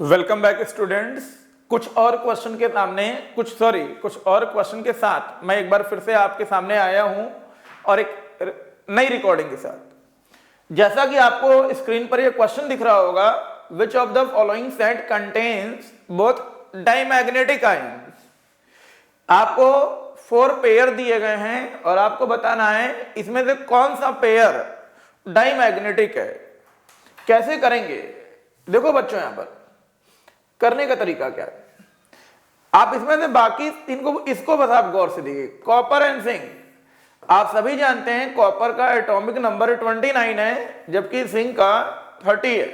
Welcome back students. कुछ और question के साथ मैं एक बार फिर से आपके सामने आया हूं और एक नई रिकॉर्डिंग के साथ। जैसा कि आपको स्क्रीन पर ये क्वेश्चन दिख रहा होगा, which of the following set contains both diamagnetic ions. आपको 4 पेयर दिए गए हैं और आपको बताना है इसमें से कौन सा पेयर डाइमैग्नेटिक है। कैसे करेंगे? देखो बच्चों, यहां पर करने का तरीका क्या है, आप इसमें से बाकी तीन को इसको बस आप गौर से देखिए। कॉपर एंड जिंक आप सभी जानते हैं कॉपर का एटॉमिक नंबर 29 है जबकि जिंक का 30 है।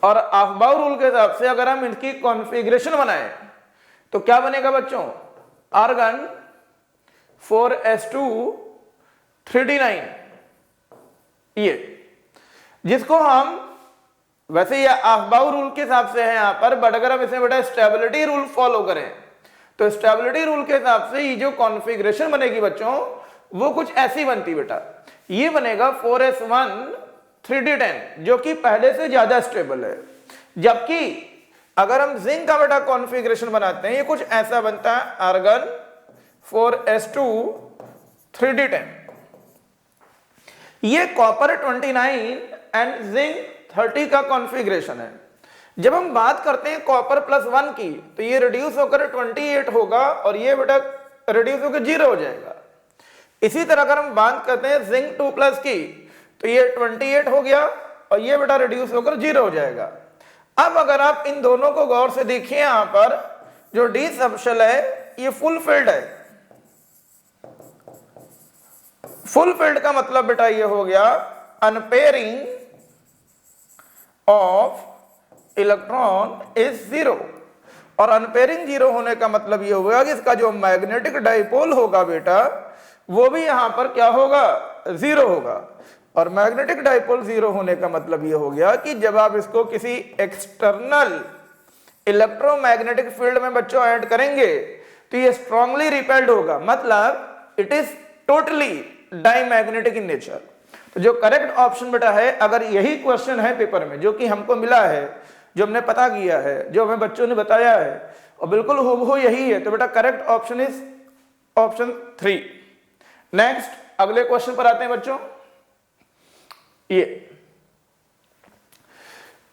और अफबाउ रूल के हिसाब से अगर हम इनकी कॉन्फ़िगरेशन बनाएं तो क्या बनेगा बच्चों? आर्गन 4s2 3d9, ये जिसको हम वैसे ये अफबाउ रूल के हिसाब से है यहां पर, बट अगर हम इसमें बेटा स्टेबिलिटी रूल फॉलो करें तो स्टेबिलिटी रूल के हिसाब से ये जो कॉन्फ़िगरेशन बनेगी बच्चों वो कुछ ऐसी बनती बेटा। ये बनेगा 4s1 3d10 जो कि पहले से ज्यादा स्टेबल है, जबकि अगर हम जिंक का बेटा कॉन्फ़िगरेशन बनाते हैं ये कुछ ऐसा बनता है, आर्गन 4s2 3d10। ये कॉपर 29 एंड जिंक 30 का कॉन्फ़िगरेशन है। जब हम बात करते हैं कॉपर +1 की तो ये रिड्यूस होकर 28 होगा और ये बेटा रिड्यूस होकर 0 हो जाएगा। इसी तरह अगर हम बात करते हैं जिंक 2+ की तो ये 28 हो गया और ये बेटा रिड्यूस होकर 0 हो जाएगा। अब अगर आप इन दोनों को गौर से देखिए, यहां पर जो डी सबशेल है ये फुल फिल्ड है। फुल फिल्ड का मतलब बेटा ये हो गया अनपेयरिंग ऑफ इलेक्ट्रॉन इज 0। और अनपेयरिंग 0 होने का मतलब ये होगा कि इसका जो मैग्नेटिक डाइपोल होगा बेटा वो भी यहां पर क्या होगा? 0 होगा। और मैग्नेटिक डाइपोल 0 होने का मतलब ये हो गया कि जब आप इसको किसी एक्सटर्नल इलेक्ट्रोमैग्नेटिक फील्ड में बच्चों ऐड करेंगे तो ये स्ट्रांगली रिपेल्ड होगा, मतलब it is totally diamagnetic in nature. तो जो करेक्ट ऑप्शन बेटा है, अगर यही क्वेश्चन है पेपर में जो कि हमको मिला है, जो हमने पता किया है, जो हमें बच्चों ने बताया है और बिल्कुल हूबहू यही है, तो बेटा correct option is option 3। Next अगले क्वेश्चन पर आते हैं बच्चों। ये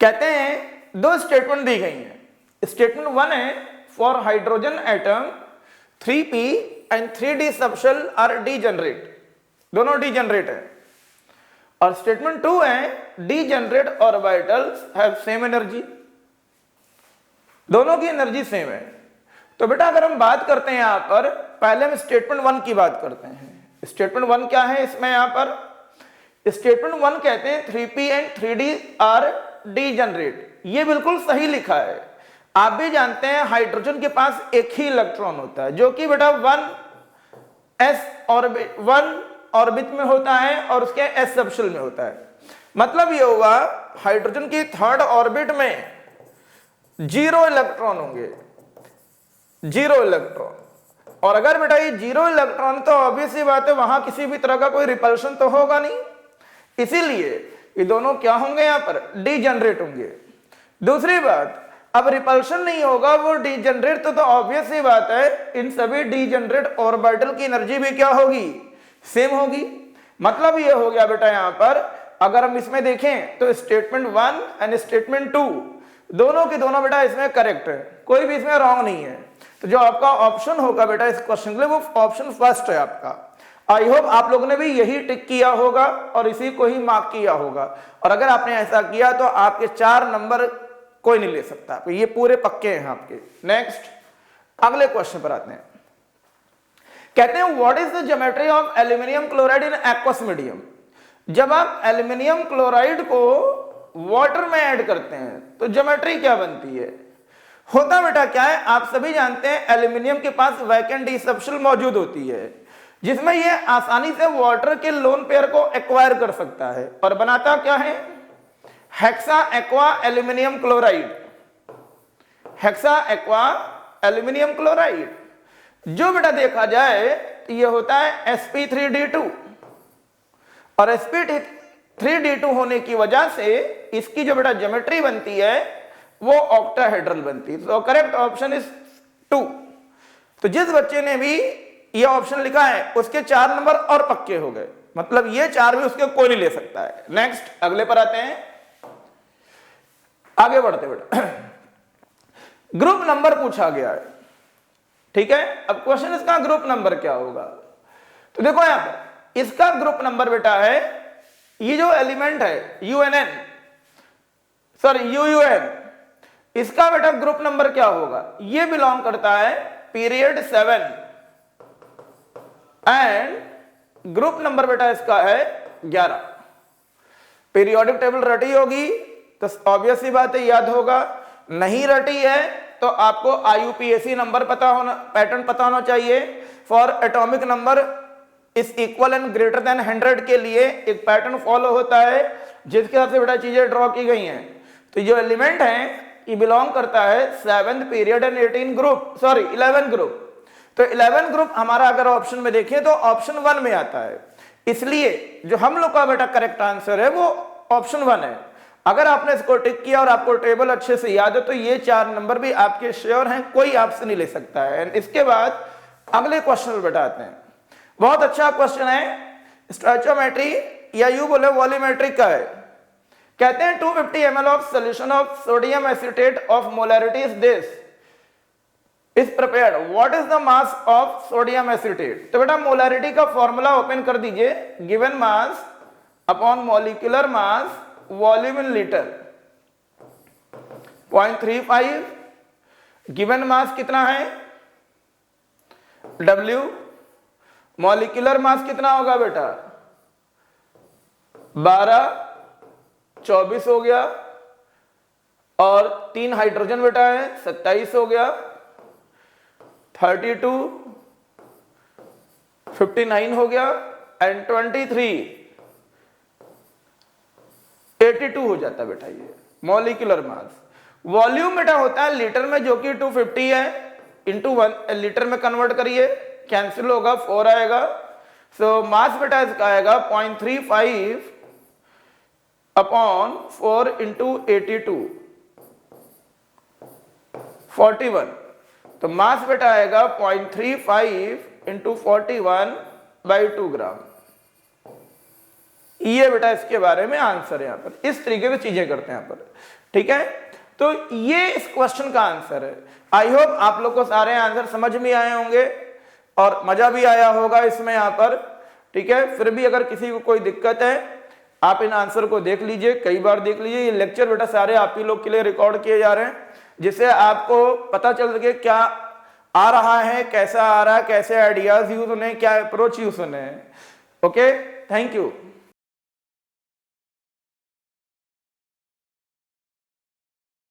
कहते हैं 2 स्टेटमेंट दी गई हैं। स्टेटमेंट 1 है for hydrogen atom 3p and 3d subshell are degenerate, दोनों डीजेनरेट है। और स्टेटमेंट 2 है degenerate orbitals have same energy, दोनों की एनर्जी सेम है। तो बेटा अगर हम बात करते हैं यहां पर, पहले हम स्टेटमेंट 1 की बात करते हैं। स्टेटमेंट 1 क्या है इसमें? यहां पर स्टेटमेंट 1 कहते हैं 3p and 3d are degenerate. ये बिल्कुल सही लिखा है। आप भी जानते हैं हाइड्रोजन के पास एक ही इलेक्ट्रॉन होता है जो कि बेटा 1 ऑर्बिट में होता है और उसके s सबशेल में होता है। मतलब ये होगा हाइड्रोजन की 3rd ऑर्बिट में 0 इलेक्ट्रॉन होंगे, 0 इलेक्ट्रॉन। और अगर बेटा ये 0 इलेक्ट्रॉन तो ऑब्वियस सी बात है वहां किसी भी तरह का कोई रिपल्शन तो होगा नहीं, इसीलिए ये दोनों क्या होंगे? यहां पर डीजेनरेट होंगे। दूसरी बात, अब रिपल्शन नहीं होगा, वो डीजेनरेट तो ऑब्वियस सी बात है इन सभी डीजेनरेट ऑर्बिटल की एनर्जी भी क्या होगी? सेम होगी। मतलब ये हो गया बेटा यहां पर अगर हम इसमें देखें तो स्टेटमेंट 1 एंड स्टेटमेंट 2 दोनों के दोनों बेटा इसमें करेक्ट है, कोई भी इसमें रॉन्ग नहीं है। तो जो आपका ऑप्शन होगा बेटा इस क्वेश्चन के लिए वो ऑप्शन फर्स्ट है आपका। आई होप आप लोगों ने भी यही टिक किया होगा और इसी को ही मार्क किया होगा। और अगर आपने ऐसा किया तो आपके 4 नंबर कोई नहीं ले सकता, तो ये पूरे पक्के हैं आपके। नेक्स्ट अगले क्वेश्चन पर आते हैं। कहते हैं what is the geometry of aluminium chloride in aqueous medium. जब आप एल्यूमिनियम क्लोराइड को वाटर में ऐड करते हैं तो ज्योमेट्री क्या बनती है? होता बेटा क्या है, आप सभी जानते हैं एल्यूमिनियम के पास वैकेंट डी सबशेल मौजूद होती है जिसमें यह आसानी से वाटर के लोन पेयर को एक्वायर कर सकता है और बनाता क्या है? Hexa aqua aluminium chloride, hexa aqua aluminium chloride. जो बेटा देखा जाए ये होता है sp3d2 और sp3d2 होने की वजह से इसकी जो बेटा ज्योमेट्री बनती है वो ऑक्टाहेड्रल बनती है। तो करेक्ट ऑप्शन इज 2। तो जिस बच्चे ने भी ये ऑप्शन लिखा है उसके 4 नंबर और पक्के हो गए, मतलब ये 4 भी उसके कोई नहीं ले सकता है। नेक्स्ट अगले पर आते हैं, आगे बढ़ते बेटा। ग्रुप नंबर पूछा गया है, ठीक है। अब क्वेश्चन इसका ग्रुप नंबर क्या होगा, तो देखो यहां पर इसका ग्रुप नंबर बेटा है, ये जो एलिमेंट है यूएनएन, सॉरी यूयूएन, इसका बेटा ग्रुप नंबर क्या होगा, ये बिलोंग करता है पीरियड 7 एंड ग्रुप नंबर बेटा इसका है 11। पीरियोडिक टेबल रटी होगी तो ऑब्वियस सी बात है याद होगा, नहीं रटी है तो आपको आईयूपीएसी नंबर पता होना, पैटर्न पता होना चाहिए। For atomic number is equal and greater than 100 के लिए एक पैटर्न फॉलो होता है जिसके हिसाब से बेटा चीजें ड्रॉ की गई हैं। तो जो एलिमेंट है ये बिलोंग करता है 7th period and 18 group, sorry 11 group. तो 11 ग्रुप हमारा अगर ऑप्शन में देखें तो ऑप्शन 1 में आता है, इसलिए जो हम लोग का बेटा करेक्ट आंसर है वो ऑप्शन 1 है। अगर आपने इसको टिक किया और आपको टेबल अच्छे से याद है तो ये 4 नंबर भी आपके श्योर हैं, कोई आपसे नहीं ले सकता है। इसके बाद अगले क्वेश्चन बेटा आते हैं, बहुत अच्छा क्वेश्चन है, स्टोइचियोमेट्री या यूं बोले वॉल्यूमेट्रिक का है। कहते हैं 250 ml of solution of sodium acetate of molarity is this is prepared, what is the mass of sodium acetate. तो बेटा मोलैरिटी का फॉर्मूला ओपन कर दीजिए, given mass upon molecular mass volume in litre 0.35, given mass कितना है W, molecular mass कितना होगा बेटा 12, 24 हो गया, और 3 हाइड्रोजन बेटा है 27 हो गया, 32, 59 हो गया एंड 23 82 हो जाता बेटा ये मॉलिक्यूलर मास। वॉल्यूम बेटा होता है लीटर में जो कि 250 है, इंटू 1 लीटर में कन्वर्ट करिए, कैंसिल होगा 4 आएगा। सो मास बेटा इसका आएगा 0.35 अपॉन 4 इंटू 82 41। तो मास बेटा आएगा 0.35 इंटू 41/2 ग्राम। ये बेटा इसके बारे में आंसर है, यहां पर इस तरीके से चीजें करते हैं यहां पर, ठीक है। तो ये इस क्वेश्चन का आंसर है। आई होप आप लोग को सारे आंसर समझ में आए होंगे और मजा भी आया होगा इसमें यहां पर, ठीक है। फिर भी अगर किसी को कोई दिक्कत है आप इन आंसर को देख लीजिए, कई बार देख लीजिए। ये लेक्चर बेटा सारे आप ही लोग के लिए रिकॉर्ड किए जा रहे हैं, जिससे आपको पता चल सके क्या आ रहा है, कैसा आ रहा है, कैसे आइडियाज यूज होने, क्या अप्रोच यूज होने हैं। Okay, thank you.